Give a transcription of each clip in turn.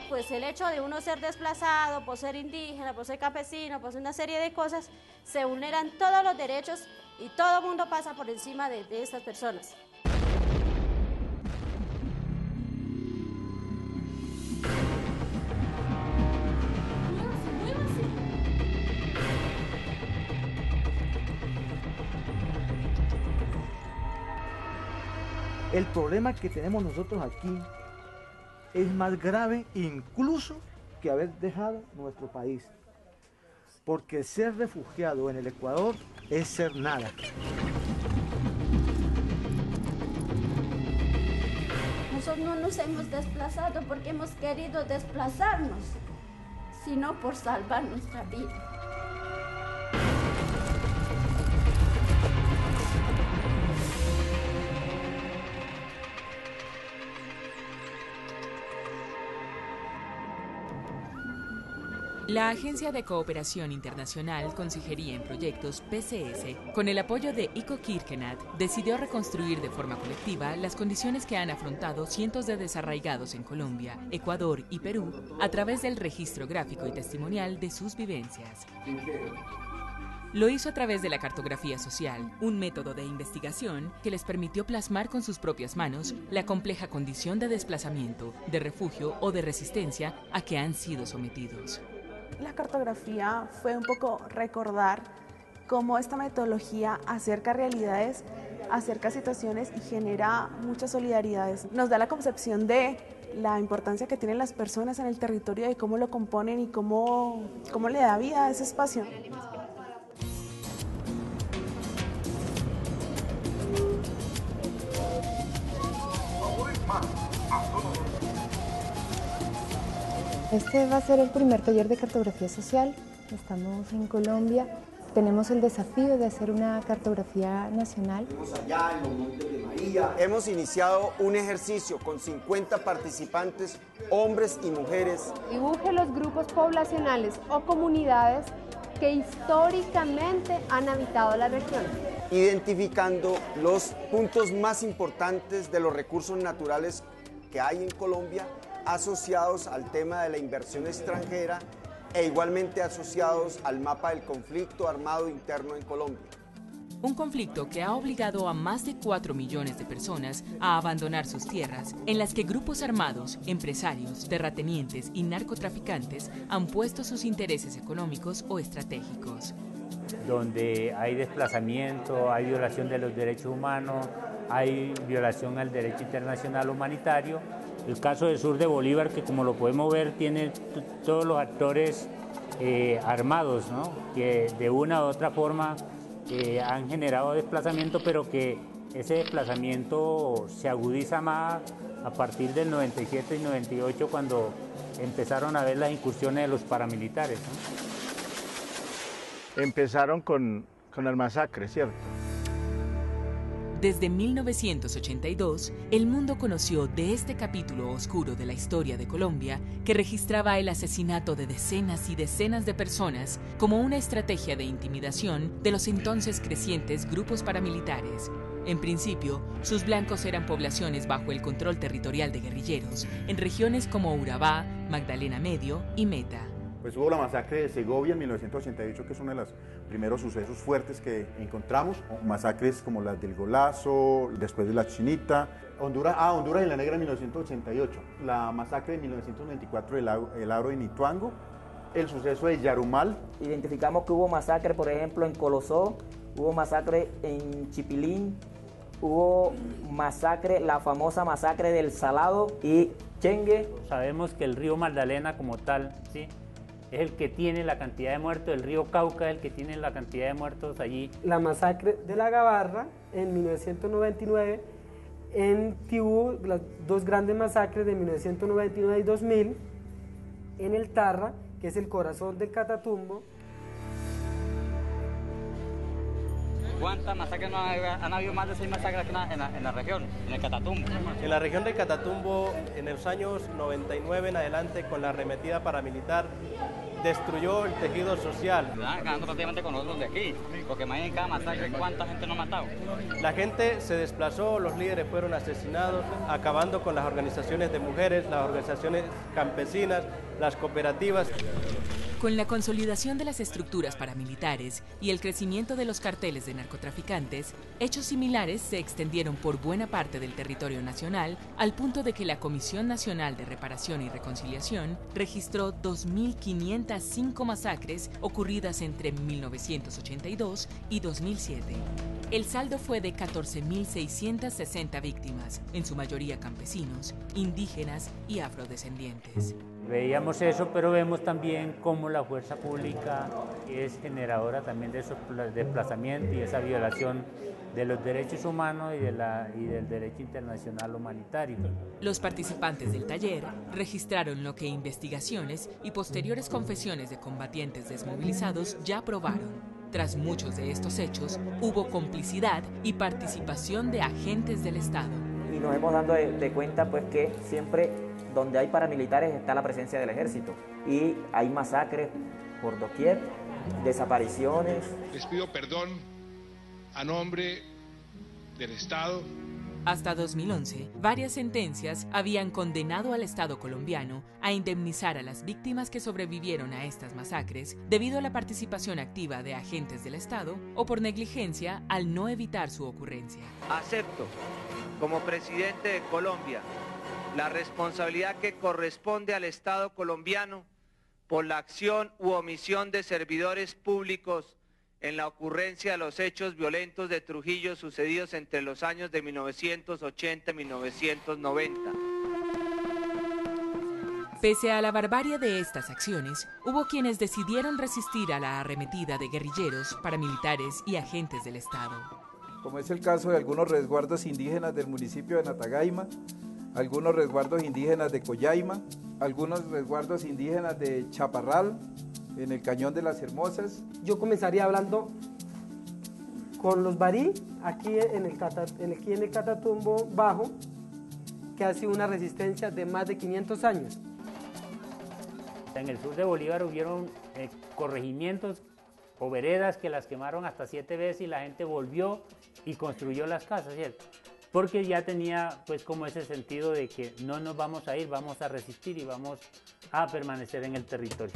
pues el hecho de uno ser desplazado, por ser indígena, por ser campesino, por ser una serie de cosas, se vulneran todos los derechos y todo el mundo pasa por encima de estas personas. El problema que tenemos nosotros aquí es más grave incluso que haber dejado nuestro país. Porque ser refugiado en el Ecuador es ser nada. Nosotros no nos hemos desplazado porque hemos querido desplazarnos, sino por salvar nuestra vida. La Agencia de Cooperación Internacional Consejería en Proyectos, PCS, con el apoyo de ICO Kirkenath, decidió reconstruir de forma colectiva las condiciones que han afrontado cientos de desarraigados en Colombia, Ecuador y Perú a través del registro gráfico y testimonial de sus vivencias. Lo hizo a través de la cartografía social, un método de investigación que les permitió plasmar con sus propias manos la compleja condición de desplazamiento, de refugio o de resistencia a que han sido sometidos. La cartografía fue un poco recordar cómo esta metodología acerca realidades, acerca situaciones y genera muchas solidaridades. Nos da la concepción de la importancia que tienen las personas en el territorio y cómo lo componen y cómo le da vida a ese espacio. Este va a ser el primer taller de cartografía social. Estamos en Colombia. Tenemos el desafío de hacer una cartografía nacional. Allá en los Montes de María. Hemos iniciado un ejercicio con 50 participantes, hombres y mujeres. Dibuje los grupos poblacionales o comunidades que históricamente han habitado la región. Identificando los puntos más importantes de los recursos naturales que hay en Colombia, asociados al tema de la inversión extranjera e igualmente asociados al mapa del conflicto armado interno en Colombia. Un conflicto que ha obligado a más de 4 millones de personas a abandonar sus tierras, en las que grupos armados, empresarios, terratenientes y narcotraficantes han puesto sus intereses económicos o estratégicos. Donde hay desplazamiento, hay violación de los derechos humanos, hay violación al derecho internacional humanitario. El caso del sur de Bolívar, que como lo podemos ver, tiene todos los actores armados, ¿no? Que de una u otra forma han generado desplazamiento, pero que ese desplazamiento se agudiza más a partir del 97 y 98, cuando empezaron a ver las incursiones de los paramilitares, ¿no? Empezaron con las masacres, ¿cierto? Desde 1982, el mundo conoció de este capítulo oscuro de la historia de Colombia que registraba el asesinato de decenas y decenas de personas como una estrategia de intimidación de los entonces crecientes grupos paramilitares. En principio, sus blancos eran poblaciones bajo el control territorial de guerrilleros en regiones como Urabá, Magdalena Medio y Meta. Pues hubo la masacre de Segovia en 1988, que es uno de los primeros sucesos fuertes que encontramos. Masacres como las del Golazo, después de la Chinita. Honduras y la Negra en 1988. La masacre de 1994 del Aro en Ituango. El suceso de Yarumal. Identificamos que hubo masacre, por ejemplo, en Colosó, hubo masacre en Chipilín, hubo masacre, la famosa masacre del Salado y Chengue. Sabemos que el río Magdalena como tal, ¿sí?, es el que tiene la cantidad de muertos, el río Cauca es el que tiene la cantidad de muertos allí. La masacre de la Gabarra en 1999, en Tibú, las dos grandes masacres de 1999 y 2000, en el Tarra, que es el corazón del Catatumbo. ¿Cuántas masacres no han habido? Más de 6 masacres en la región, en el Catatumbo? En la región del Catatumbo, en los años 99 en adelante, con la arremetida paramilitar, destruyó el tejido social. Están acabando prácticamente con nosotros de aquí, porque imagínense cada masacre cuánta gente nos ha matado. La gente se desplazó, los líderes fueron asesinados, acabando con las organizaciones de mujeres, las organizaciones campesinas, las cooperativas. Con la consolidación de las estructuras paramilitares y el crecimiento de los carteles de narcotraficantes, hechos similares se extendieron por buena parte del territorio nacional, al punto de que la Comisión Nacional de Reparación y Reconciliación registró 2.505 masacres ocurridas entre 1982 y 2007. El saldo fue de 14.660 víctimas, en su mayoría campesinos, indígenas y afrodescendientes. Veíamos eso, pero vemos también cómo la fuerza pública es generadora también de esos desplazamientos y esa violación de los derechos humanos y del derecho internacional humanitario. Los participantes del taller registraron lo que investigaciones y posteriores confesiones de combatientes desmovilizados ya probaron. Tras muchos de estos hechos, hubo complicidad y participación de agentes del Estado. Y nos hemos dado de cuenta pues que siempre donde hay paramilitares está la presencia del ejército y hay masacres por doquier, desapariciones. Les pido perdón a nombre del Estado. Hasta 2011, varias sentencias habían condenado al Estado colombiano a indemnizar a las víctimas que sobrevivieron a estas masacres debido a la participación activa de agentes del Estado o por negligencia al no evitar su ocurrencia. Acepto, como presidente de Colombia, la responsabilidad que corresponde al Estado colombiano por la acción u omisión de servidores públicos en la ocurrencia de los hechos violentos de Trujillo sucedidos entre los años de 1980 y 1990. Pese a la barbarie de estas acciones, hubo quienes decidieron resistir a la arremetida de guerrilleros, paramilitares y agentes del Estado. Como es el caso de algunos resguardos indígenas del municipio de Natagaima, algunos resguardos indígenas de Collaima, algunos resguardos indígenas de Chaparral, en el Cañón de las Hermosas. Yo comenzaría hablando con los barí, aquí en el Catatumbo Bajo, que ha sido una resistencia de más de 500 años. En el sur de Bolívar hubieron corregimientos o veredas que las quemaron hasta 7 veces y la gente volvió y construyó las casas, ¿cierto? Porque ya tenía pues como ese sentido de que no nos vamos a ir, vamos a resistir y vamos a permanecer en el territorio.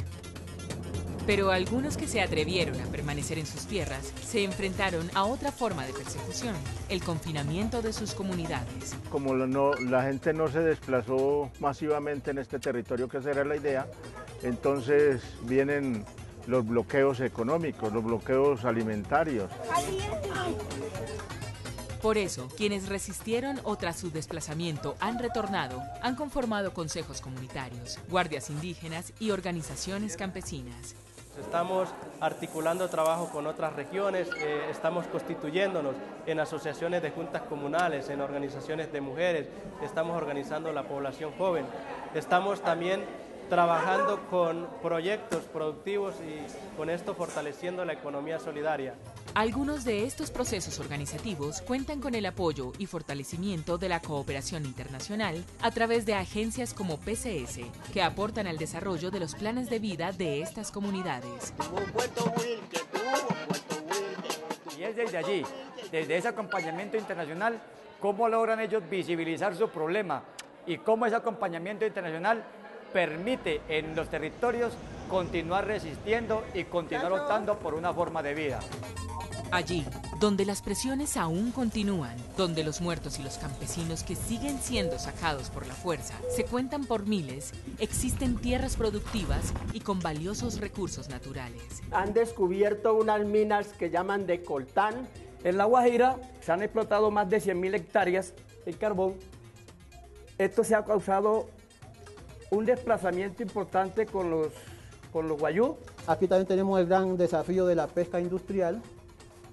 Pero algunos que se atrevieron a permanecer en sus tierras se enfrentaron a otra forma de persecución, el confinamiento de sus comunidades. Como la gente no se desplazó masivamente en este territorio, que esa era la idea, entonces vienen los bloqueos económicos, los bloqueos alimentarios. Por eso, quienes resistieron o tras su desplazamiento han retornado, han conformado consejos comunitarios, guardias indígenas y organizaciones campesinas. Estamos articulando trabajo con otras regiones, estamos constituyéndonos en asociaciones de juntas comunales, en organizaciones de mujeres, estamos organizando la población joven, estamos también trabajando con proyectos productivos y con esto fortaleciendo la economía solidaria. Algunos de estos procesos organizativos cuentan con el apoyo y fortalecimiento de la cooperación internacional a través de agencias como PCS, que aportan al desarrollo de los planes de vida de estas comunidades. Y es desde allí, desde ese acompañamiento internacional, cómo logran ellos visibilizar su problema y cómo ese acompañamiento internacional permite en los territorios continuar resistiendo y continuar optando por una forma de vida. Allí, donde las presiones aún continúan, donde los muertos y los campesinos que siguen siendo sacados por la fuerza se cuentan por miles, existen tierras productivas y con valiosos recursos naturales. Han descubierto unas minas que llaman de coltán. En La Guajira se han explotado más de 100.000 hectáreas de carbón. Esto se ha causado un desplazamiento importante con los guayú. Aquí también tenemos el gran desafío de la pesca industrial,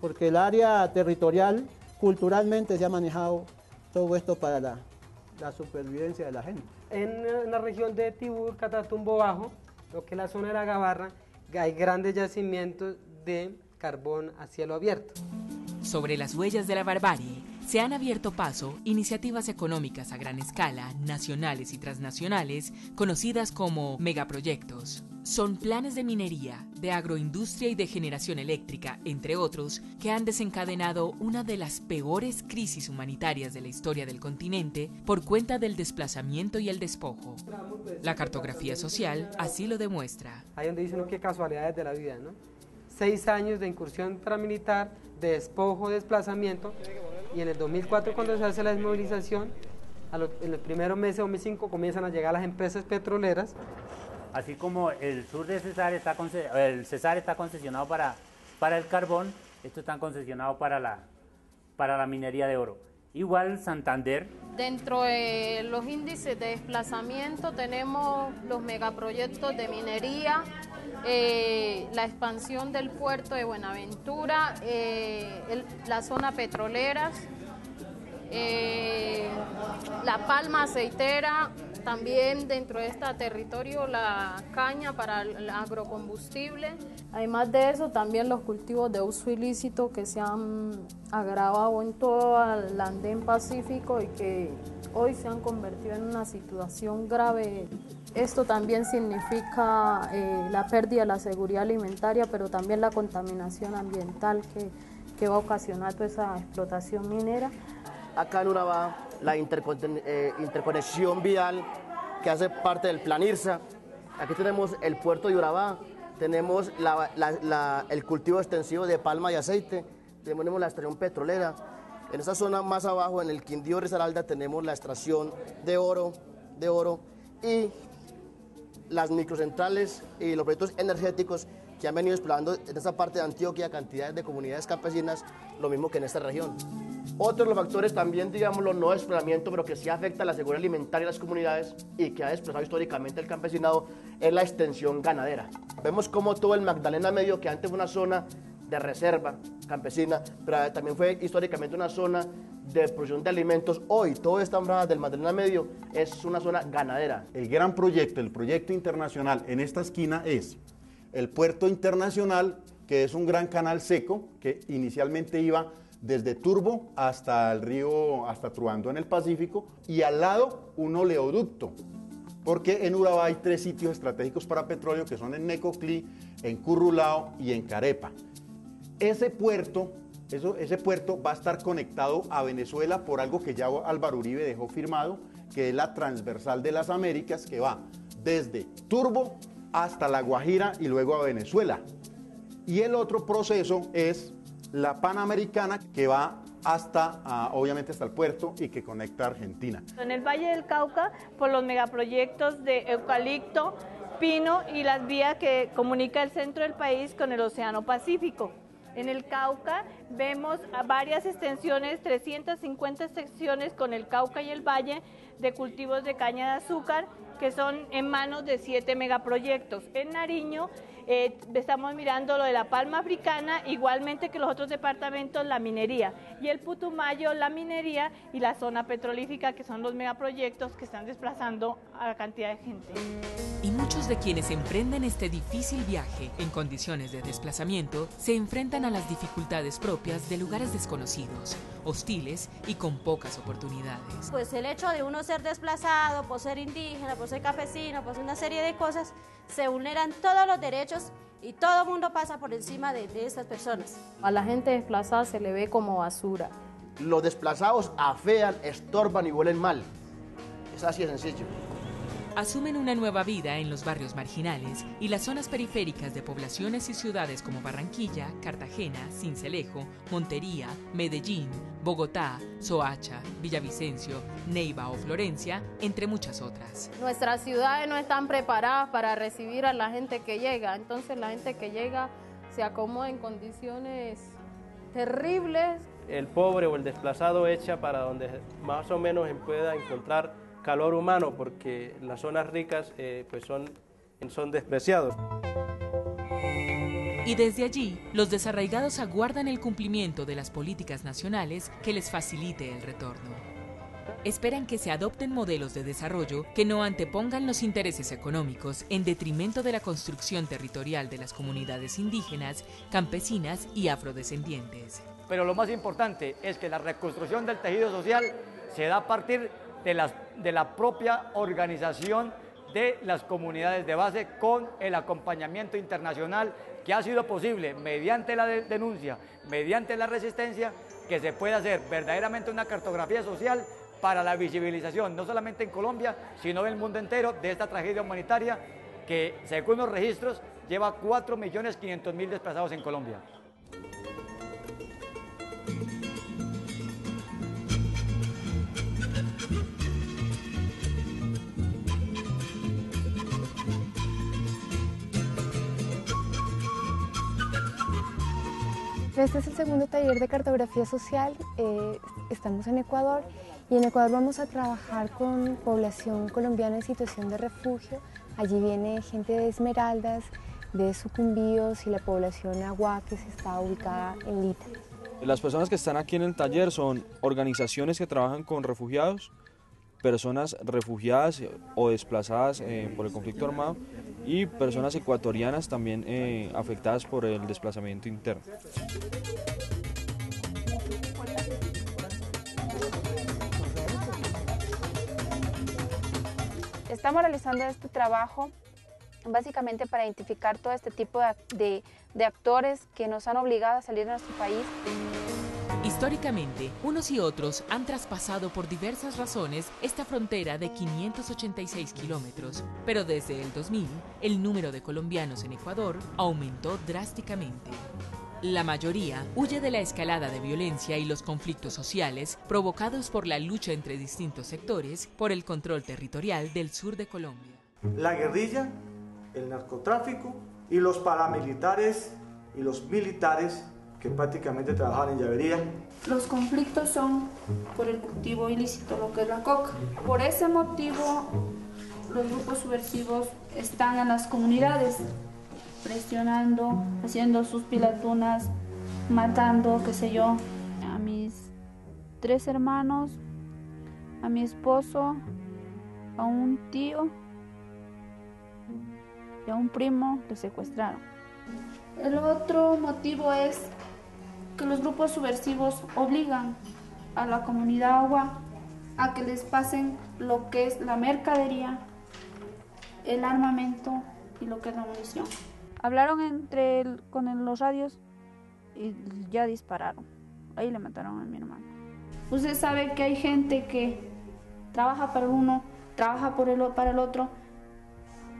porque el área territorial culturalmente se ha manejado todo esto para la supervivencia de la gente. En la región de Tibú, Catatumbo Bajo, lo que es la zona de la Gabarra, hay grandes yacimientos de carbón a cielo abierto. Sobre las huellas de la barbarie, se han abierto paso iniciativas económicas a gran escala, nacionales y transnacionales, conocidas como megaproyectos. Son planes de minería, de agroindustria y de generación eléctrica, entre otros, que han desencadenado una de las peores crisis humanitarias de la historia del continente por cuenta del desplazamiento y el despojo. La cartografía social así lo demuestra. Ahí donde dicen qué casualidades de la vida, ¿no? 6 años de incursión paramilitar, de despojo, desplazamiento, y en el 2004 cuando se hace la desmovilización, en los primeros meses de 2005 comienzan a llegar las empresas petroleras. Así como el sur de Cesar está, el Cesar está concesionado para el carbón, esto está concesionado para la minería de oro. Igual Santander. Dentro de los índices de desplazamiento tenemos los megaproyectos de minería, la expansión del puerto de Buenaventura, la zona petroleras, la palma aceitera, también dentro de este territorio la caña para el agrocombustible. Además de eso, también los cultivos de uso ilícito que se han agravado en todo el andén pacífico y que hoy se han convertido en una situación grave. Esto también significa la pérdida de la seguridad alimentaria, pero también la contaminación ambiental que va a ocasionar toda esa explotación minera. Acá en Urabá, la interconexión vial que hace parte del Plan IRSA. Aquí tenemos el puerto de Urabá, tenemos el cultivo extensivo de palma y aceite, tenemos la extracción petrolera. En esta zona más abajo, en el Quindío Risaralda, tenemos la extracción de oro y las microcentrales y los proyectos energéticos que han venido explorando en esta parte de Antioquia cantidades de comunidades campesinas, lo mismo que en esta región. Otro de los factores también, digámoslo, no de desplazamiento, pero que sí afecta a la seguridad alimentaria de las comunidades y que ha desplazado históricamente el campesinado, es la extensión ganadera. Vemos como todo el Magdalena Medio, que antes fue una zona de reserva campesina, pero también fue históricamente una zona de producción de alimentos, hoy toda esta franja del Magdalena Medio es una zona ganadera. El gran proyecto, el proyecto internacional en esta esquina es el puerto internacional, que es un gran canal seco que inicialmente iba desde Turbo hasta el río, hasta Truando en el Pacífico, y al lado un oleoducto, porque en Urabá hay 3 sitios estratégicos para petróleo que son en Necoclí, en Currulao y en Carepa. Ese puerto va a estar conectado a Venezuela por algo que ya Álvaro Uribe dejó firmado, que es la Transversal de las Américas, que va desde Turbo hasta La Guajira y luego a Venezuela. Y el otro proceso es la Panamericana, que va obviamente hasta el puerto y que conecta a Argentina. En el Valle del Cauca, por los megaproyectos de eucalipto, pino y las vías que comunica el centro del país con el Océano Pacífico. En el Cauca vemos varias extensiones, 350 secciones con el Cauca y el Valle de cultivos de caña de azúcar, que son en manos de 7 megaproyectos. En Nariño estamos mirando lo de la palma africana, igualmente que los otros departamentos, la minería. Y el Putumayo, la minería y la zona petrolífica, que son los megaproyectos que están desplazando a la cantidad de gente. Y muchos de quienes emprenden este difícil viaje en condiciones de desplazamiento se enfrentan a las dificultades propias de lugares desconocidos, hostiles y con pocas oportunidades. Pues el hecho de uno ser desplazado, por ser indígena, por ser campesino, por una serie de cosas, se vulneran todos los derechos y todo el mundo pasa por encima de estas personas. A la gente desplazada se le ve como basura. Los desplazados afean, estorban y huelen mal. Es así de sencillo. Asumen una nueva vida en los barrios marginales y las zonas periféricas de poblaciones y ciudades como Barranquilla, Cartagena, Sincelejo, Montería, Medellín, Bogotá, Soacha, Villavicencio, Neiva o Florencia, entre muchas otras. Nuestras ciudades no están preparadas para recibir a la gente que llega, entonces la gente que llega se acomoda en condiciones terribles. El pobre o el desplazado echa para donde más o menos pueda encontrar calor humano, porque las zonas ricas pues son despreciados. Y desde allí, los desarraigados aguardan el cumplimiento de las políticas nacionales que les facilite el retorno. Esperan que se adopten modelos de desarrollo que no antepongan los intereses económicos en detrimento de la construcción territorial de las comunidades indígenas, campesinas y afrodescendientes. Pero lo más importante es que la reconstrucción del tejido social se da a partir de la propia organización de las comunidades de base con el acompañamiento internacional que ha sido posible mediante la denuncia, mediante la resistencia, que se pueda hacer verdaderamente una cartografía social para la visibilización, no solamente en Colombia, sino en el mundo entero, de esta tragedia humanitaria que, según los registros, lleva 4.500.000 desplazados en Colombia. Este es el segundo taller de cartografía social. Estamos en Ecuador y en Ecuador vamos a trabajar con población colombiana en situación de refugio. Allí viene gente de Esmeraldas, de Sucumbíos y la población Aguá que se está ubicada en Lita. Las personas que están aquí en el taller son organizaciones que trabajan con refugiados, personas refugiadas o desplazadas por el conflicto armado y personas ecuatorianas también afectadas por el desplazamiento interno. Estamos realizando este trabajo básicamente para identificar todo este tipo de actores que nos han obligado a salir de nuestro país. Históricamente, unos y otros han traspasado por diversas razones esta frontera de 586 kilómetros, pero desde el 2000, el número de colombianos en Ecuador aumentó drásticamente. La mayoría huye de la escalada de violencia y los conflictos sociales provocados por la lucha entre distintos sectores por el control territorial del sur de Colombia. La guerrilla, el narcotráfico y los paramilitares y los militares que prácticamente trabajan en llavería. Los conflictos son por el cultivo ilícito, lo que es la coca. Por ese motivo, los grupos subversivos están en las comunidades, presionando, haciendo sus pilatunas, matando, qué sé yo. A mis 3 hermanos, a mi esposo, a un tío y a un primo le secuestraron. El otro motivo es que los grupos subversivos obligan a la comunidad Aguá a que les pasen lo que es la mercadería, el armamento y lo que es la munición. Hablaron con los radios y ya dispararon. Ahí le mataron a mi hermano. Usted sabe que hay gente que trabaja para el uno, trabaja para el otro.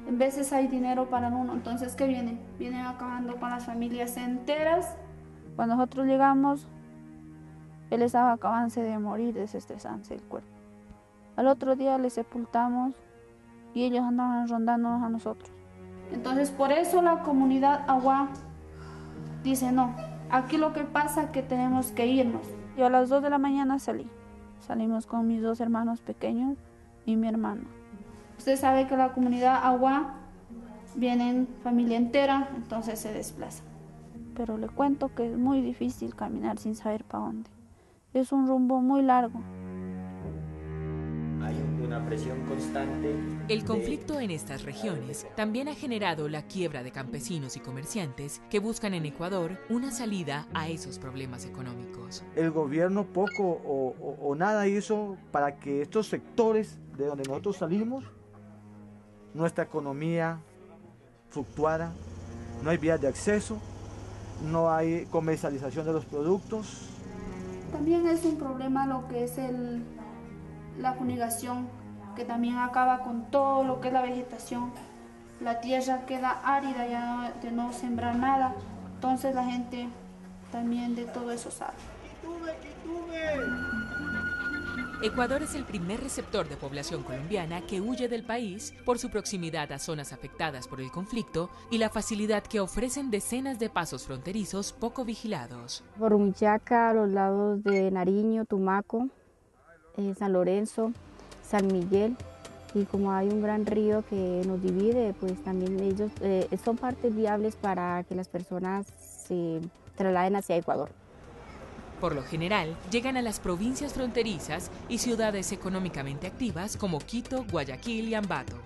En veces hay dinero para el uno, entonces ¿qué vienen? Vienen acabando con las familias enteras. Cuando nosotros llegamos, él estaba acabándose de morir, desestresándose el cuerpo. Al otro día le sepultamos y ellos andaban rondándonos a nosotros. Entonces por eso la comunidad Aguá dice no, aquí lo que pasa es que tenemos que irnos. Yo a las 2 de la mañana salimos con mis 2 hermanos pequeños y mi hermano. Usted sabe que la comunidad Aguá viene familia entera, entonces se desplaza. Pero le cuento que es muy difícil caminar sin saber para dónde. Es un rumbo muy largo. Hay una presión constante. El conflicto en estas regiones también ha generado la quiebra de campesinos y comerciantes que buscan en Ecuador una salida a esos problemas económicos. El gobierno poco o nada hizo para que estos sectores de donde nosotros salimos, nuestra economía fluctuara, no hay vías de acceso, no hay comercialización de los productos. También es un problema lo que es la fumigación, que también acaba con todo lo que es la vegetación. La tierra queda árida ya de no sembrar nada, entonces la gente también de todo eso sabe. Ecuador es el primer receptor de población colombiana que huye del país por su proximidad a zonas afectadas por el conflicto y la facilidad que ofrecen decenas de pasos fronterizos poco vigilados. Por Humichaca, a los lados de Nariño, Tumaco, San Lorenzo, San Miguel, y como hay un gran río que nos divide, pues también ellos son partes viables para que las personas se trasladen hacia Ecuador. Por lo general, llegan a las provincias fronterizas y ciudades económicamente activas como Quito, Guayaquil y Ambato.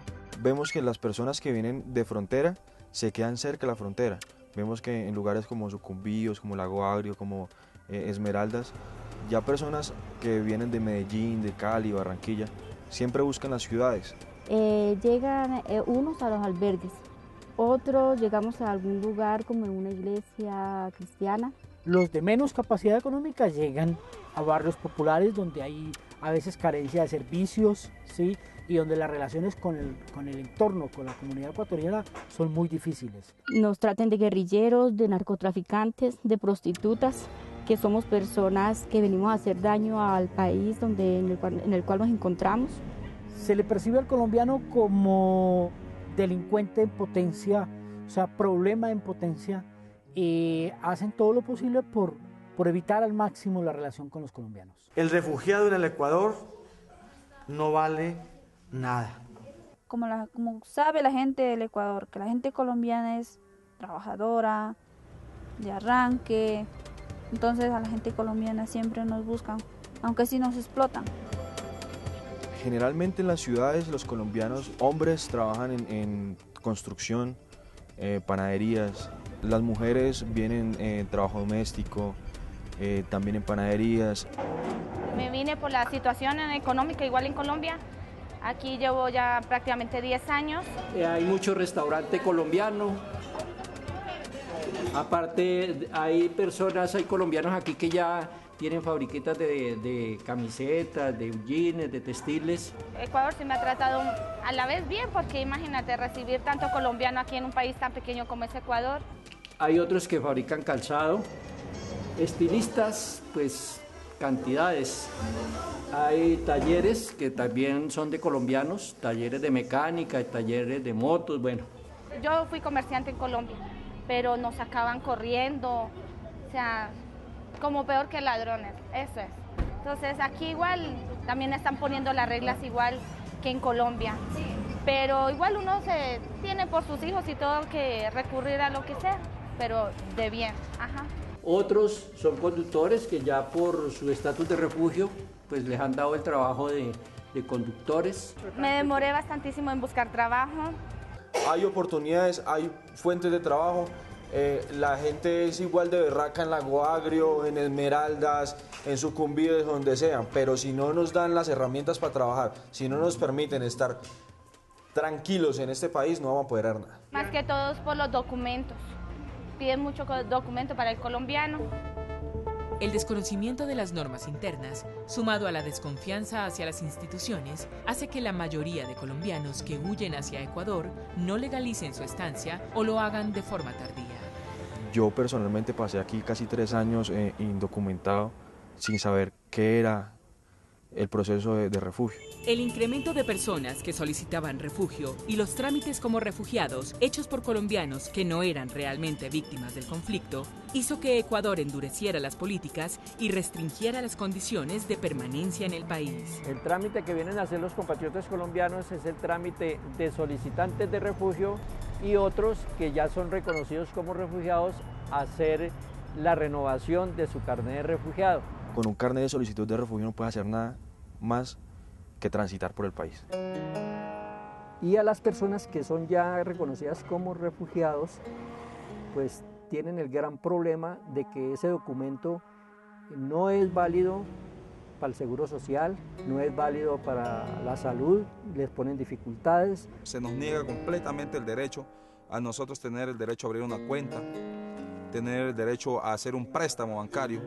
Vemos que las personas que vienen de frontera se quedan cerca de la frontera. Vemos que en lugares como Sucumbíos, como Lago Agrio, como Esmeraldas, ya personas que vienen de Medellín, de Cali, Barranquilla, siempre buscan las ciudades Llegan unos a los albergues, otros llegamos a algún lugar como en una iglesia cristiana. Los de menos capacidad económica llegan a barrios populares donde hay a veces carencia de servicios, ¿sí? Y donde las relaciones con el entorno, con la comunidad ecuatoriana son muy difíciles. Nos tratan de guerrilleros, de narcotraficantes, de prostitutas, que somos personas que venimos a hacer daño al país en el cual nos encontramos. Se le percibe al colombiano como delincuente en potencia, o sea, problema en potencia, y hacen todo lo posible por evitar al máximo la relación con los colombianos. El refugiado en el Ecuador no vale nada. Como sabe la gente del Ecuador, que la gente colombiana es trabajadora, de arranque, entonces a la gente colombiana siempre nos buscan, aunque sí nos explotan. Generalmente en las ciudades los colombianos, hombres, trabajan en construcción, panaderías. Las mujeres vienen en trabajo doméstico, también en panaderías. Me vine por la situación económica igual en Colombia. Aquí llevo ya prácticamente 10 años. Hay mucho restaurante colombiano. Aparte hay colombianos aquí que ya tienen fabriquetas de camisetas, de jeans, de textiles. Ecuador sí me ha tratado a la vez bien, porque imagínate recibir tanto colombiano aquí en un país tan pequeño como es Ecuador. Hay otros que fabrican calzado, estilistas, pues cantidades. Hay talleres que también son de colombianos, talleres de mecánica, talleres de motos, bueno. Yo fui comerciante en Colombia, pero nos sacaban corriendo, o sea, como peor que ladrones, eso es. Entonces aquí igual también están poniendo las reglas igual que en Colombia, pero igual uno se tiene por sus hijos y todo que recurrir a lo que sea, pero de bien, ajá. Otros son conductores que ya por su estatus de refugio pues les han dado el trabajo de conductores. Me demoré bastantísimo en buscar trabajo. Hay oportunidades, hay fuentes de trabajo. La gente es igual de berraca en Lago Agrio, en Esmeraldas, en Sucumbíos, donde sean, pero si no nos dan las herramientas para trabajar, si no nos permiten estar tranquilos en este país, no vamos a poder hacer nada. Más que todo es por los documentos. Piden mucho documento para el colombiano. El desconocimiento de las normas internas, sumado a la desconfianza hacia las instituciones, hace que la mayoría de colombianos que huyen hacia Ecuador no legalicen su estancia o lo hagan de forma tardía. Yo personalmente pasé aquí casi 3 años indocumentado, sin saber qué era el proceso de refugio. El incremento de personas que solicitaban refugio y los trámites como refugiados hechos por colombianos que no eran realmente víctimas del conflicto hizo que Ecuador endureciera las políticas y restringiera las condiciones de permanencia en el país. El trámite que vienen a hacer los compatriotas colombianos es el trámite de solicitantes de refugio y otros que ya son reconocidos como refugiados hacer la renovación de su carnet de refugiado. Con un carnet de solicitud de refugio no puede hacer nada más que transitar por el país. Y a las personas que son ya reconocidas como refugiados, pues tienen el gran problema de que ese documento no es válido para el seguro social, no es válido para la salud, les ponen dificultades. Se nos niega completamente el derecho a nosotros tener el derecho a abrir una cuenta, tener el derecho a hacer un préstamo bancario,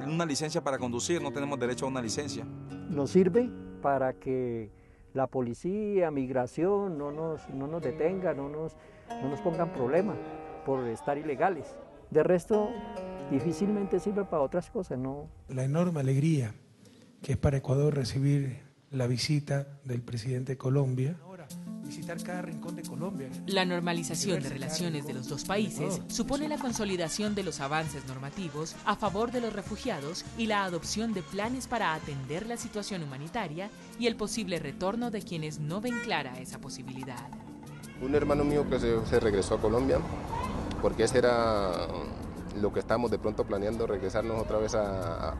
una licencia para conducir, no tenemos derecho a una licencia. Nos sirve para que la policía, migración no nos detenga, no nos pongan problema por estar ilegales. De resto, difícilmente sirve para otras cosas, ¿no? La enorme alegría que es para Ecuador recibir la visita del presidente de Colombia, visitar cada rincón de Colombia. La normalización de relaciones de los dos países supone la consolidación de los avances normativos a favor de los refugiados y la adopción de planes para atender la situación humanitaria y el posible retorno de quienes no ven clara esa posibilidad. Un hermano mío que se regresó a Colombia, porque ese era lo que estamos de pronto planeando, regresarnos otra vez a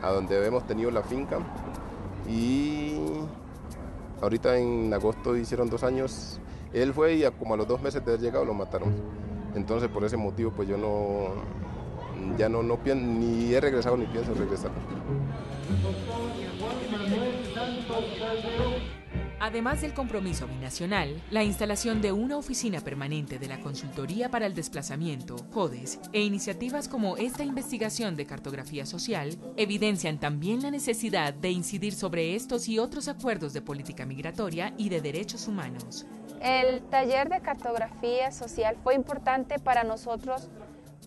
donde hemos tenido la finca. Y ahorita en agosto hicieron 2 años, él fue y como a los 2 meses de haber llegado lo mataron. Entonces por ese motivo pues yo ya no ni he regresado ni pienso regresar. Además del compromiso binacional, la instalación de una oficina permanente de la Consultoría para el Desplazamiento, CODES, e iniciativas como esta investigación de cartografía social evidencian también la necesidad de incidir sobre estos y otros acuerdos de política migratoria y de derechos humanos. El taller de cartografía social fue importante para nosotros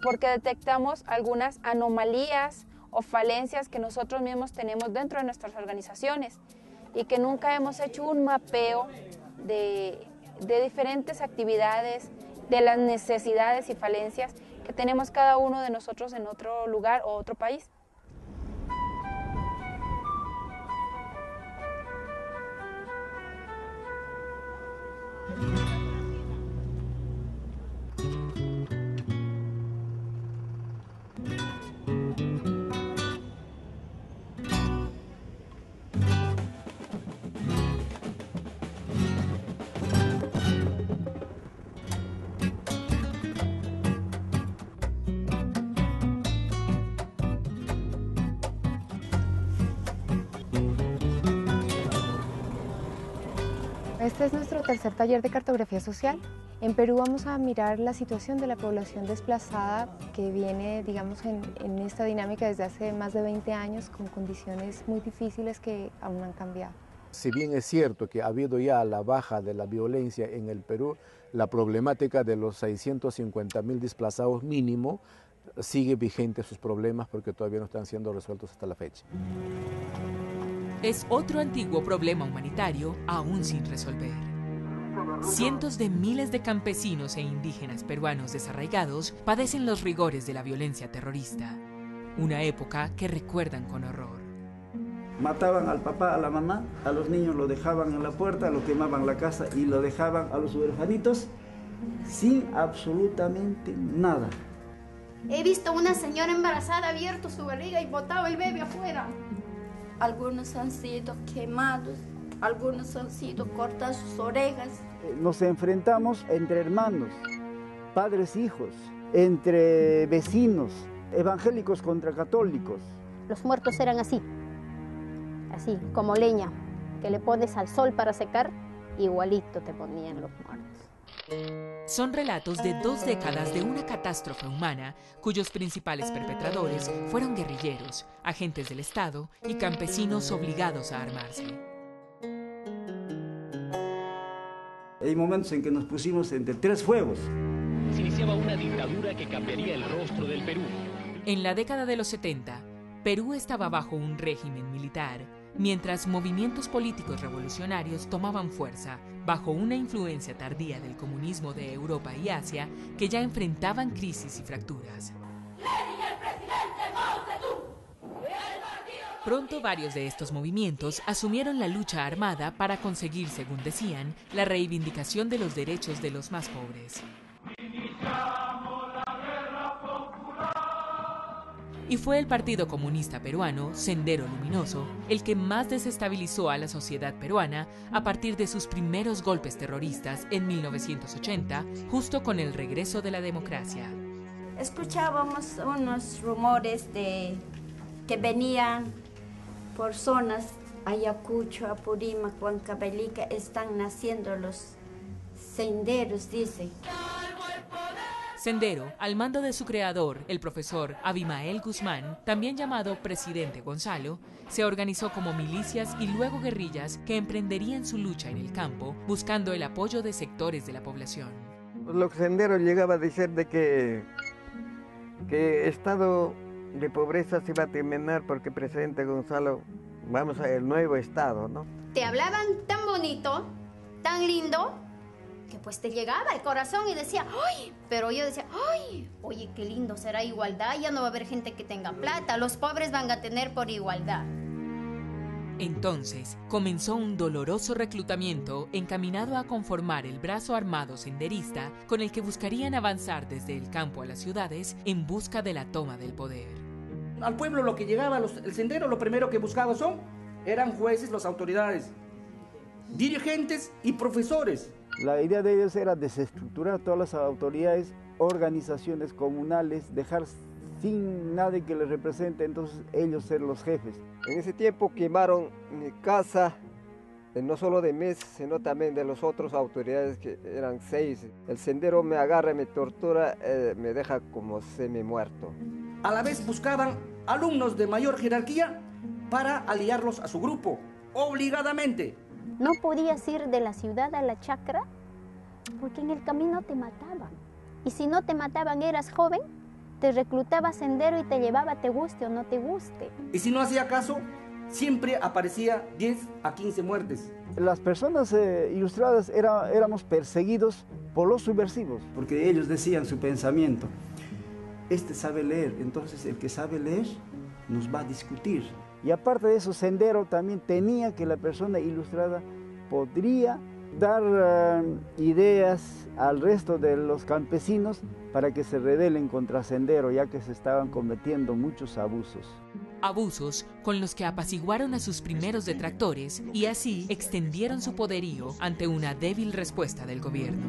porque detectamos algunas anomalías o falencias que nosotros mismos tenemos dentro de nuestras organizaciones y que nunca hemos hecho un mapeo de diferentes actividades, de las necesidades y falencias que tenemos cada uno de nosotros en otro lugar o otro país. Este es nuestro tercer taller de cartografía social. En Perú vamos a mirar la situación de la población desplazada que viene, digamos, en esta dinámica desde hace más de 20 años con condiciones muy difíciles que aún no han cambiado. Si bien es cierto que ha habido ya la baja de la violencia en el Perú, la problemática de los 650.000 desplazados mínimo sigue vigente sus problemas porque todavía no están siendo resueltos hasta la fecha. Es otro antiguo problema humanitario aún sin resolver. Cientos de miles de campesinos e indígenas peruanos desarraigados padecen los rigores de la violencia terrorista, una época que recuerdan con horror. Mataban al papá, a la mamá, a los niños lo dejaban en la puerta, lo quemaban la casa y lo dejaban a los huérfanitos sin absolutamente nada. He visto a una señora embarazada abierto su barriga y botaba el bebé afuera. Algunos han sido quemados, algunos han sido cortadas sus orejas. Nos enfrentamos entre hermanos, padres, hijos, entre vecinos, evangélicos contra católicos. Los muertos eran así como leña, que le pones al sol para secar, igualito te ponían los muertos. Son relatos de 2 décadas de una catástrofe humana cuyos principales perpetradores fueron guerrilleros, agentes del Estado y campesinos obligados a armarse. Hay momentos en que nos pusimos entre 3 fuegos. Se iniciaba una dictadura que cambiaría el rostro del Perú. En la década de los 70, Perú estaba bajo un régimen militar, mientras movimientos políticos revolucionarios tomaban fuerza bajo una influencia tardía del comunismo de Europa y Asia que ya enfrentaban crisis y fracturas. Pronto varios de estos movimientos asumieron la lucha armada para conseguir, según decían, la reivindicación de los derechos de los más pobres. Y fue el Partido Comunista Peruano, Sendero Luminoso, el que más desestabilizó a la sociedad peruana a partir de sus primeros golpes terroristas en 1980, justo con el regreso de la democracia. Escuchábamos unos rumores de que venían por zonas Ayacucho, Apurímac, Huancavelica, están naciendo los senderos, dice. Sendero, al mando de su creador, el profesor Abimael Guzmán, también llamado Presidente Gonzalo, se organizó como milicias y luego guerrillas que emprenderían su lucha en el campo, buscando el apoyo de sectores de la población. Los senderos llegaba a decir de que estado de pobreza se iba a terminar porque Presidente Gonzalo, vamos a el nuevo estado, ¿no? Te hablaban tan bonito, tan lindo, que pues te llegaba el corazón y decía, ¡ay! Pero yo decía, ¡ay! Oye, qué lindo, será igualdad, ya no va a haber gente que tenga plata, los pobres van a tener por igualdad. Entonces, comenzó un doloroso reclutamiento encaminado a conformar el brazo armado senderista con el que buscarían avanzar desde el campo a las ciudades en busca de la toma del poder. Al pueblo lo que llegaba, el sendero, lo primero que buscaba eran jueces, las autoridades, dirigentes y profesores. La idea de ellos era desestructurar todas las autoridades, organizaciones comunales, dejar sin nadie que les represente, entonces ellos ser los jefes. En ese tiempo quemaron mi casa, no solo de mí, sino también de las otras autoridades, que eran 6. El sendero me agarra, me tortura, me deja como semi-muerto. A la vez buscaban alumnos de mayor jerarquía para aliarlos a su grupo, obligadamente. No podías ir de la ciudad a la chacra porque en el camino te mataban. Y si no te mataban, eras joven, te reclutaba Sendero y te llevaba, te guste o no te guste. Y si no hacía caso, siempre aparecía 10 a 15 muertes. Las personas ilustradas éramos perseguidos por los subversivos, porque ellos decían su pensamiento. Este sabe leer, entonces el que sabe leer nos va a discutir. Y aparte de eso, Sendero también tenía que la persona ilustrada podría dar ideas al resto de los campesinos para que se rebelen contra Sendero, ya que se estaban cometiendo muchos abusos. Abusos con los que apaciguaron a sus primeros detractores y así extendieron su poderío ante una débil respuesta del gobierno.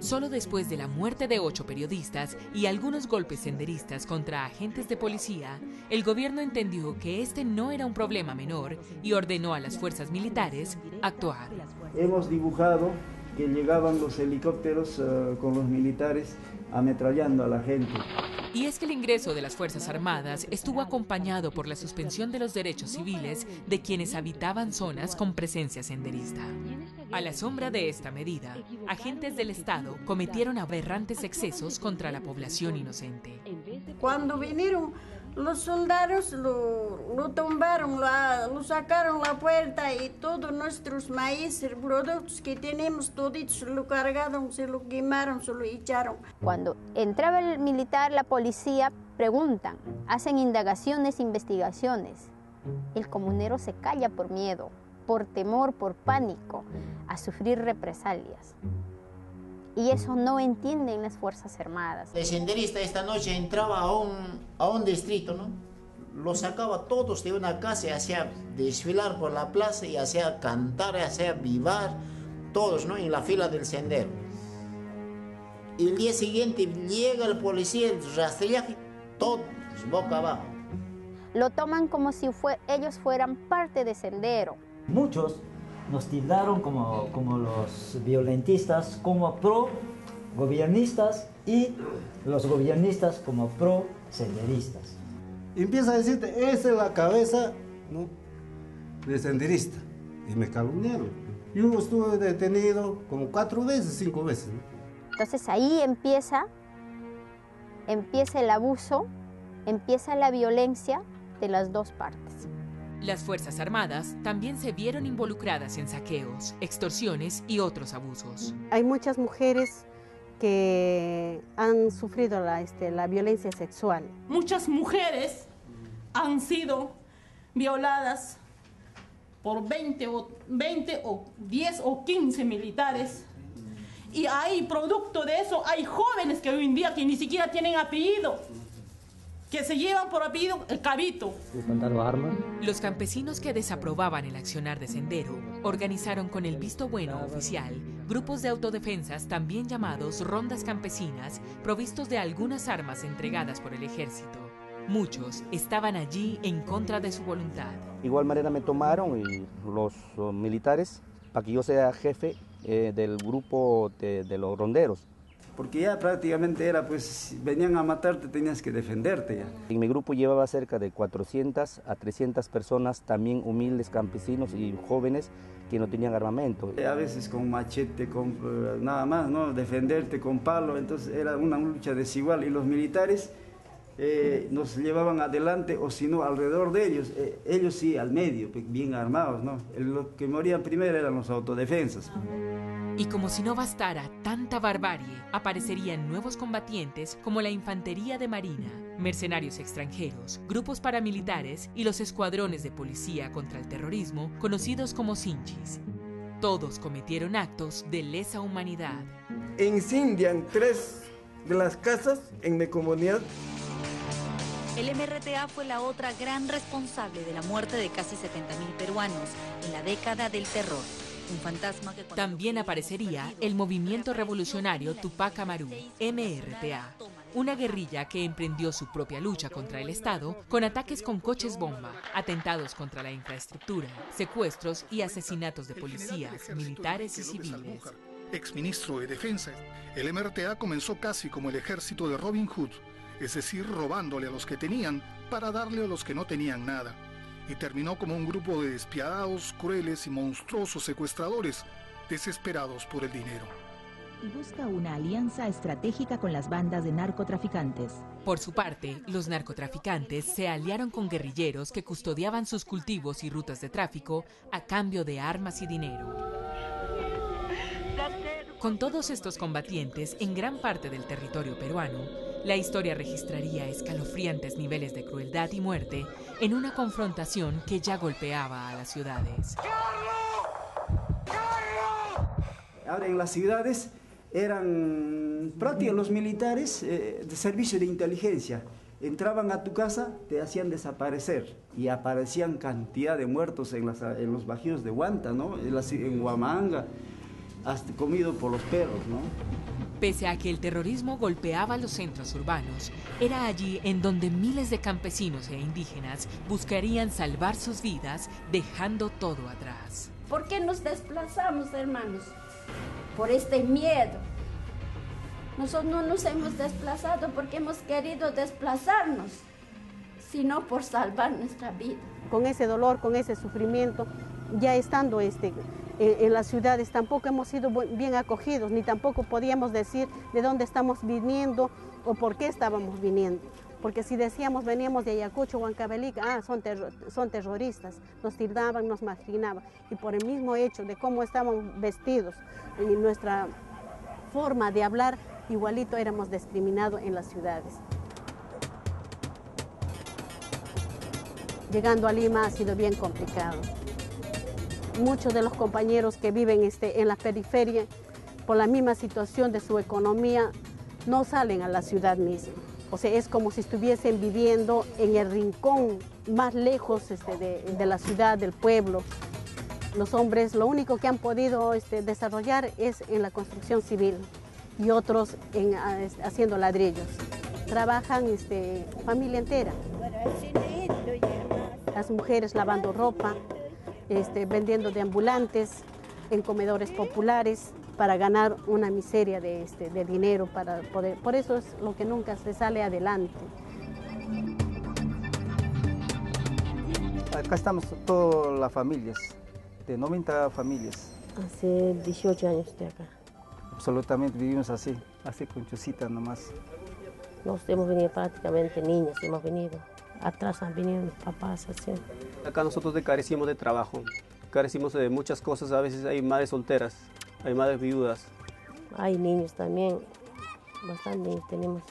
Solo después de la muerte de 8 periodistas y algunos golpes senderistas contra agentes de policía, el gobierno entendió que este no era un problema menor y ordenó a las fuerzas militares actuar. Hemos dibujado que llegaban los helicópteros con los militares ametrallando a la gente. Y es que el ingreso de las Fuerzas Armadas estuvo acompañado por la suspensión de los derechos civiles de quienes habitaban zonas con presencia senderista. A la sombra de esta medida, agentes del Estado cometieron aberrantes excesos contra la población inocente. Cuando vinieron los soldados, lo tumbaron, lo sacaron la puerta y todos nuestros maíz, productos que tenemos, toditos se lo cargaron, se lo quemaron, se lo echaron. Cuando entraba el militar, la policía, preguntan, hacen indagaciones, investigaciones. El comunero se calla por miedo, por temor, por pánico, a sufrir represalias. Y eso no entienden las Fuerzas Armadas. El senderista esta noche entraba a un distrito, ¿no? Lo sacaba todos de una casa y hacía desfilar por la plaza y hacía cantar, hacía vivar, todos, ¿no? En la fila del sendero. Y el día siguiente llega el policía, el rastrillaje, todos boca abajo. Lo toman como si ellos fueran parte de Sendero. Muchos nos tildaron como los violentistas, como pro-gobiernistas y los gobiernistas como pro-senderistas. Empieza a decirte, esa es la cabeza, ¿no?, de senderista. Y me calumniaron. Yo estuve detenido como 4 veces, 5 veces, ¿no? Entonces ahí empieza el abuso, empieza la violencia de las dos partes. Las Fuerzas Armadas también se vieron involucradas en saqueos, extorsiones y otros abusos. Hay muchas mujeres que han sufrido la violencia sexual. Muchas mujeres han sido violadas por 20 o 10 o 15 militares. Y hay producto de eso, hay jóvenes que hoy en día que ni siquiera tienen apellido, que se llevan por apellido el Cabito. Los campesinos que desaprobaban el accionar de Sendero organizaron con el visto bueno oficial grupos de autodefensas también llamados rondas campesinas, provistos de algunas armas entregadas por el ejército. Muchos estaban allí en contra de su voluntad. Igual manera me tomaron y los militares para que yo sea jefe del grupo de los ronderos. Porque ya prácticamente era, pues, venían a matarte, tenías que defenderte ya. En mi grupo llevaba cerca de 400 a 300 personas, también humildes campesinos y jóvenes que no tenían armamento. A veces con machete, con nada más, ¿no?, defenderte con palo, entonces era una lucha desigual y los militares nos llevaban adelante o si no alrededor de ellos, ellos sí al medio, bien armados, ¿no? Los que morían primero eran los autodefensas. Y como si no bastara tanta barbarie, aparecerían nuevos combatientes como la Infantería de Marina, mercenarios extranjeros, grupos paramilitares y los escuadrones de policía contra el terrorismo, conocidos como Sinchis. Todos cometieron actos de lesa humanidad. Incendian 3 de las casas en mi comunidad. El MRTA fue la otra gran responsable de la muerte de casi 70.000 peruanos en la década del terror. Un fantasma que también aparecería el movimiento revolucionario Tupac Amaru, MRTA. una guerrilla que emprendió su propia lucha contra el Estado con ataques con coches bomba, atentados contra la infraestructura, secuestros y asesinatos de policías, militares y civiles. Exministro de Defensa, el MRTA comenzó casi como el ejército de Robin Hood, es decir, robándole a los que tenían para darle a los que no tenían nada, y terminó como un grupo de despiadados, crueles y monstruosos secuestradores, desesperados por el dinero. Y busca una alianza estratégica con las bandas de narcotraficantes. Por su parte, los narcotraficantes se aliaron con guerrilleros que custodiaban sus cultivos y rutas de tráfico a cambio de armas y dinero. Con todos estos combatientes en gran parte del territorio peruano, la historia registraría escalofriantes niveles de crueldad y muerte en una confrontación que ya golpeaba a las ciudades. Ahora en las ciudades eran prácticamente los militares de servicio de inteligencia. Entraban a tu casa, te hacían desaparecer y aparecían cantidad de muertos en los bajíos de Huanta, ¿no? En Huamanga, hasta comido por los perros, ¿no? Pese a que el terrorismo golpeaba los centros urbanos, era allí en donde miles de campesinos e indígenas buscarían salvar sus vidas, dejando todo atrás. ¿Por qué nos desplazamos, hermanos? Por este miedo. Nosotros no nos hemos desplazado porque hemos querido desplazarnos, sino por salvar nuestra vida. Con ese dolor, con ese sufrimiento, ya estando en las ciudades tampoco hemos sido bien acogidos, ni tampoco podíamos decir de dónde estamos viniendo o por qué estábamos viniendo. Porque si decíamos veníamos de Ayacucho, Huancavelica, son terroristas, nos tildaban, nos marginaban. Y por el mismo hecho de cómo estábamos vestidos y nuestra forma de hablar, igualito éramos discriminados en las ciudades. Llegando a Lima ha sido bien complicado. Muchos de los compañeros que viven en la periferia, por la misma situación de su economía, no salen a la ciudad misma. O sea, es como si estuviesen viviendo en el rincón más lejos de la ciudad, del pueblo. Los hombres lo único que han podido desarrollar es en la construcción civil y otros haciendo ladrillos. Trabajan familia entera. Las mujeres lavando ropa, vendiendo de ambulantes, en comedores populares, para ganar una miseria de dinero, para poder. Por eso es lo que nunca se sale adelante. Acá estamos todas las familias, de 90 familias. Hace 18 años de acá. Absolutamente vivimos así con chusita nomás. Nos hemos venido prácticamente niños, hemos venido. Atrás han venido mis papás, así. Acá nosotros carecimos de trabajo, carecimos de muchas cosas, a veces hay madres solteras, hay madres viudas. Hay niños también, bastante, tenemos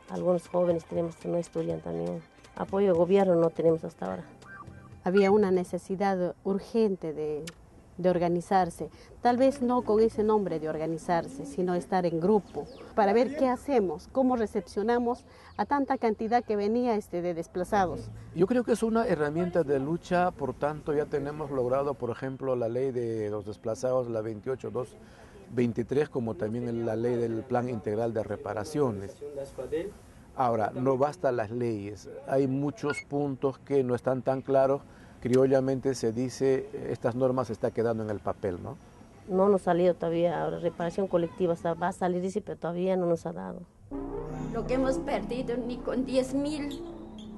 algunos jóvenes tenemos que no estudian también. Apoyo del gobierno no tenemos hasta ahora. Había una necesidad urgente de organizarse, tal vez no con ese nombre de organizarse, sino estar en grupo, para ver qué hacemos, cómo recepcionamos a tanta cantidad que venía de desplazados. Yo creo que es una herramienta de lucha, por tanto ya tenemos logrado, por ejemplo, la ley de los desplazados, la 28223, como también la ley del Plan Integral de Reparaciones. Ahora, no basta las leyes, hay muchos puntos que no están tan claros. Criollamente se dice, estas normas se están quedando en el papel, ¿no? No nos ha salido todavía, ahora reparación colectiva va a salir, dice, pero todavía no nos ha dado. Lo que hemos perdido, ni con 10.000,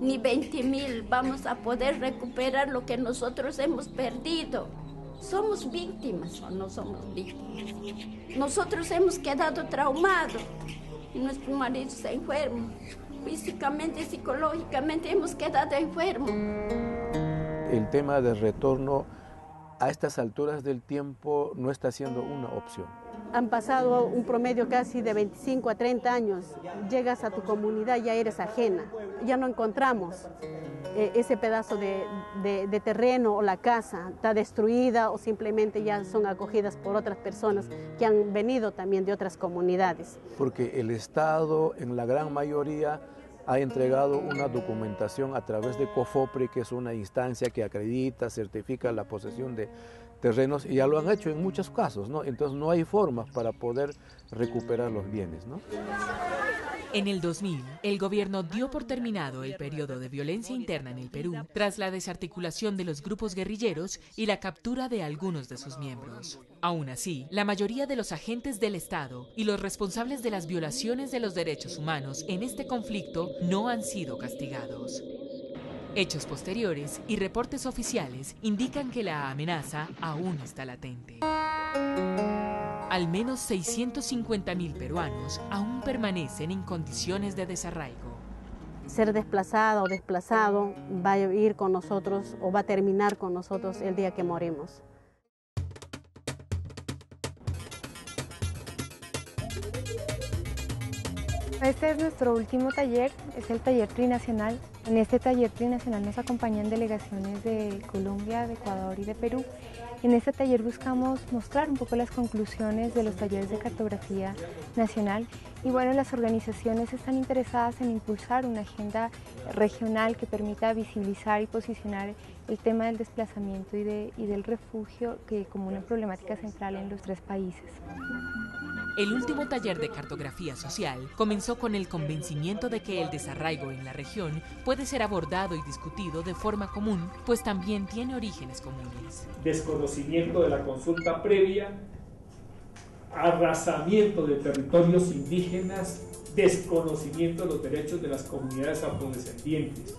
ni 20.000 vamos a poder recuperar lo que nosotros hemos perdido. ¿Somos víctimas o no somos víctimas? Nosotros hemos quedado traumados y nuestros maridos enfermos. Físicamente y psicológicamente hemos quedado enfermos. El tema del retorno a estas alturas del tiempo no está siendo una opción. Han pasado un promedio casi de 25 a 30 años. Llegas a tu comunidad, ya eres ajena. Ya no encontramos ese pedazo de terreno o la casa está destruida o simplemente ya son acogidas por otras personas que han venido también de otras comunidades. Porque el Estado, en la gran mayoría, ha entregado una documentación a través de COFOPRI, que es una instancia que acredita, certifica la posesión de terrenos, y ya lo han hecho en muchos casos, ¿no? Entonces no hay formas para poder recuperar los bienes, ¿no? En el 2000, el gobierno dio por terminado el periodo de violencia interna en el Perú tras la desarticulación de los grupos guerrilleros y la captura de algunos de sus miembros. Aún así, la mayoría de los agentes del Estado y los responsables de las violaciones de los derechos humanos en este conflicto no han sido castigados. Hechos posteriores y reportes oficiales indican que la amenaza aún está latente. Al menos 650.000 peruanos aún permanecen en condiciones de desarraigo. Ser desplazada o desplazado va a ir con nosotros o va a terminar con nosotros el día que morimos. Este es nuestro último taller, es el taller trinacional. En este taller trinacional nos acompañan delegaciones de Colombia, de Ecuador y de Perú. En este taller buscamos mostrar un poco las conclusiones de los talleres de cartografía nacional y bueno, las organizaciones están interesadas en impulsar una agenda regional que permita visibilizar y posicionar el tema del desplazamiento y del refugio como una problemática central en los tres países. El último taller de cartografía social comenzó con el convencimiento de que el desarraigo en la región puede ser abordado y discutido de forma común, pues también tiene orígenes comunes. Desconocimiento de la consulta previa, arrasamiento de territorios indígenas, desconocimiento de los derechos de las comunidades afrodescendientes.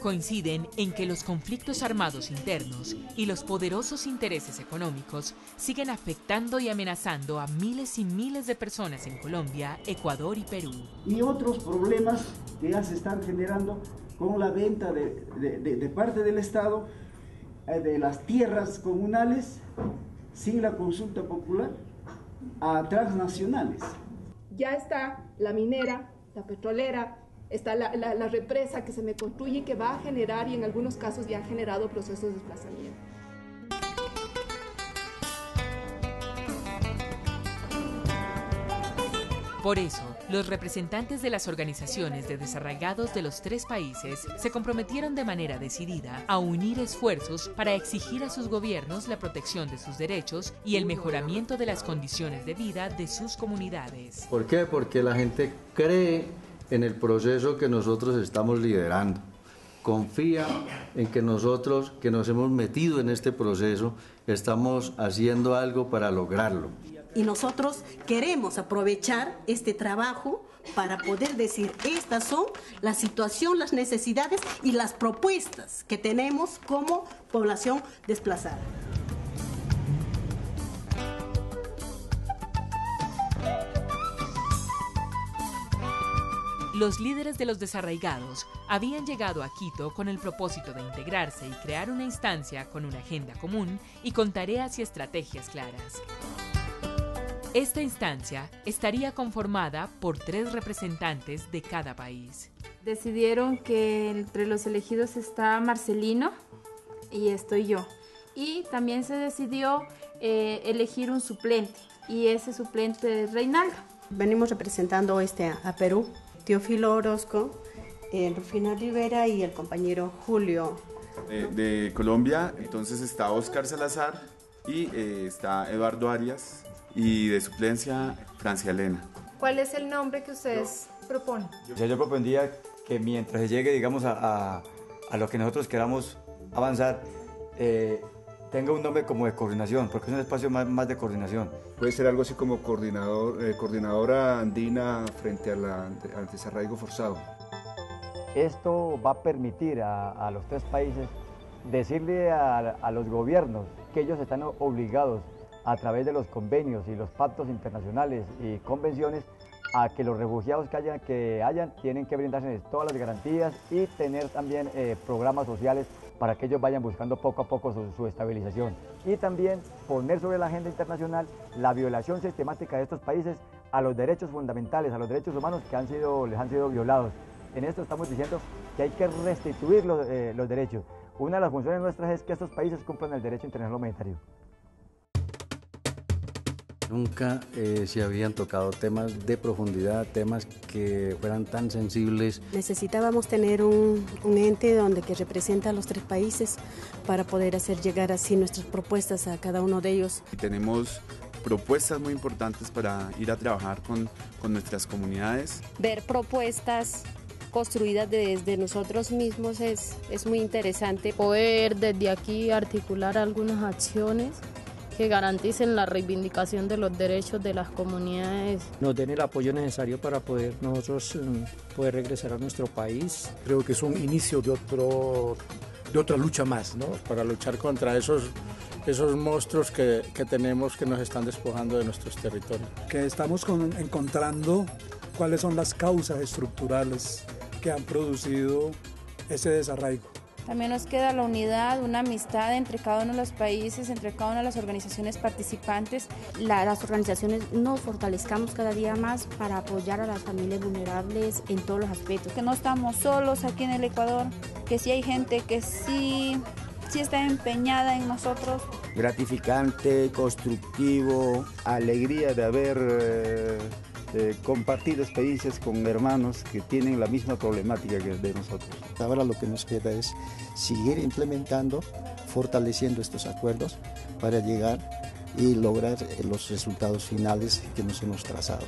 Coinciden en que los conflictos armados internos y los poderosos intereses económicos siguen afectando y amenazando a miles y miles de personas en Colombia, Ecuador y Perú. Y otros problemas que ya se están generando con la venta de parte del Estado de las tierras comunales sin la consulta popular a transnacionales. Ya está la minera, la petrolera, está la represa que se me construye y que va a generar, y en algunos casos ya ha generado procesos de desplazamiento. Por eso, los representantes de las organizaciones de desarraigados de los tres países se comprometieron de manera decidida a unir esfuerzos para exigir a sus gobiernos la protección de sus derechos y el mejoramiento de las condiciones de vida de sus comunidades. ¿Por qué? Porque la gente cree en el proceso que nosotros estamos liderando. Confía en que nosotros, que nos hemos metido en este proceso, estamos haciendo algo para lograrlo. Y nosotros queremos aprovechar este trabajo para poder decir, estas son la situación, las necesidades y las propuestas que tenemos como población desplazada. Los líderes de los desarraigados habían llegado a Quito con el propósito de integrarse y crear una instancia con una agenda común y con tareas y estrategias claras. Esta instancia estaría conformada por 3 representantes de cada país. Decidieron que entre los elegidos está Marcelino y estoy yo. Y también se decidió elegir un suplente, y ese suplente es Reinaldo. Venimos representando a Perú. Teófilo Orozco, Rufino Rivera y el compañero Julio. De Colombia, entonces está Óscar Salazar y está Eduardo Arias, y de suplencia Francia Elena. ¿Cuál es el nombre que ustedes proponen? Yo propondría que mientras se llegue, digamos, a lo que nosotros queramos avanzar, tenga un nombre como de coordinación, porque es un espacio más de coordinación. Puede ser algo así como coordinadora andina frente al desarraigo forzado. Esto va a permitir a los 3 países decirle a los gobiernos que ellos están obligados a través de los convenios y los pactos internacionales y convenciones a que los refugiados que hayan tienen que brindarse todas las garantías y tener también programas sociales para que ellos vayan buscando poco a poco su estabilización. Y también poner sobre la agenda internacional la violación sistemática de estos países a los derechos fundamentales, a los derechos humanos que les han sido violados. En esto estamos diciendo que hay que restituir los derechos. Una de las funciones nuestras es que estos países cumplan el derecho internacional humanitario. Nunca se habían tocado temas de profundidad, temas que fueran tan sensibles. Necesitábamos tener un ente que representa a los 3 países para poder hacer llegar así nuestras propuestas a cada uno de ellos. Tenemos propuestas muy importantes para ir a trabajar con nuestras comunidades. Ver propuestas construidas desde nosotros mismos es muy interesante. Poder desde aquí articular algunas acciones que garanticen la reivindicación de los derechos de las comunidades. Nos den el apoyo necesario para nosotros poder regresar a nuestro país. Creo que es un inicio de otra lucha más, ¿no? Para luchar contra esos monstruos que tenemos, que nos están despojando de nuestros territorios. Que estamos encontrando cuáles son las causas estructurales que han producido ese desarraigo. También nos queda la unidad, una amistad entre cada uno de los países, entre cada una de las organizaciones participantes. Las organizaciones nos fortalezcamos cada día más para apoyar a las familias vulnerables en todos los aspectos. Que no estamos solos aquí en el Ecuador, que sí hay gente que sí está empeñada en nosotros. Gratificante, constructivo, alegría de haber compartido experiencias con hermanos que tienen la misma problemática que de nosotros. Ahora lo que nos queda es seguir implementando, fortaleciendo estos acuerdos para llegar y lograr los resultados finales que nos hemos trazado.